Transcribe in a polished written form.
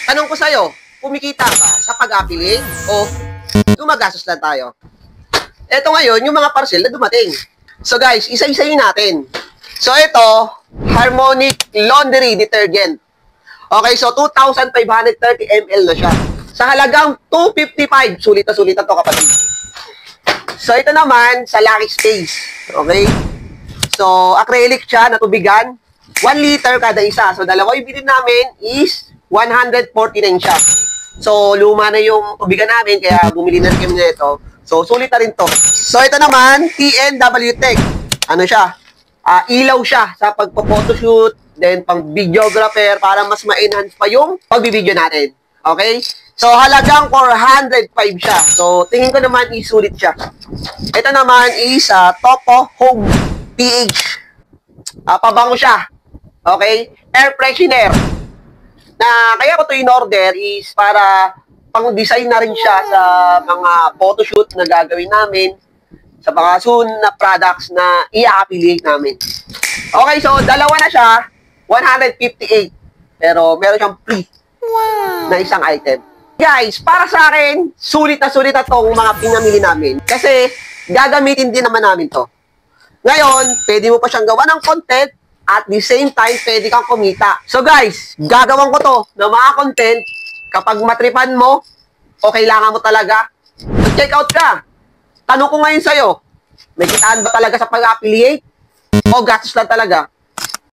Tanong ko sa'yo, kumikita ka sa pag-affiliate o gumagastos lang tayo? Ito ngayon, yung mga parcel na dumating. So guys, isa-isayin natin. So ito, Harmonic Laundry Detergent. Okay, so 2,530 ml na siya. Sa halagang 255, sulit na to kapatid. So ito naman, sa Lucky Space. Okay? So, acrylic siya, natubigan. 1 liter kada isa. So, dalawa yung bilhin namin is 149 siya. So, luma na yung tubigan namin, kaya bumili na kami na ito. So, sulit na rin to. So, ito naman, TNW Tech. Ano siya? Ilaw siya sa pagpo-photoshoot, then pang videographer, para mas ma-enhance pa yung pagbibideo natin. Okay? So, halagang 405 siya. So, tingin ko naman isulit siya. Ito naman is Topo Home PH. Pabango siya. Okay? Air freshener. Na kaya ko ito in-order is para pang-design na rin siya sa mga photoshoot na gagawin namin, sa mga soon na products na i-affiliate namin. Okay, so dalawa na siya, 158. Pero meron siyang free na isang item. Guys, para sa akin, sulit na tong mga pinamili namin. Kasi gagamitin din naman namin to. Ngayon, pwede mo pa siyang gawa ng content at the same time, pwede kang kumita. So guys, gagawin ko to na mga content kapag matripan mo o kailangan mo talaga, mag-check out ka. Tanong ko ngayon sa'yo, may kitaan ba talaga sa pag-affiliate o gastos lang talaga?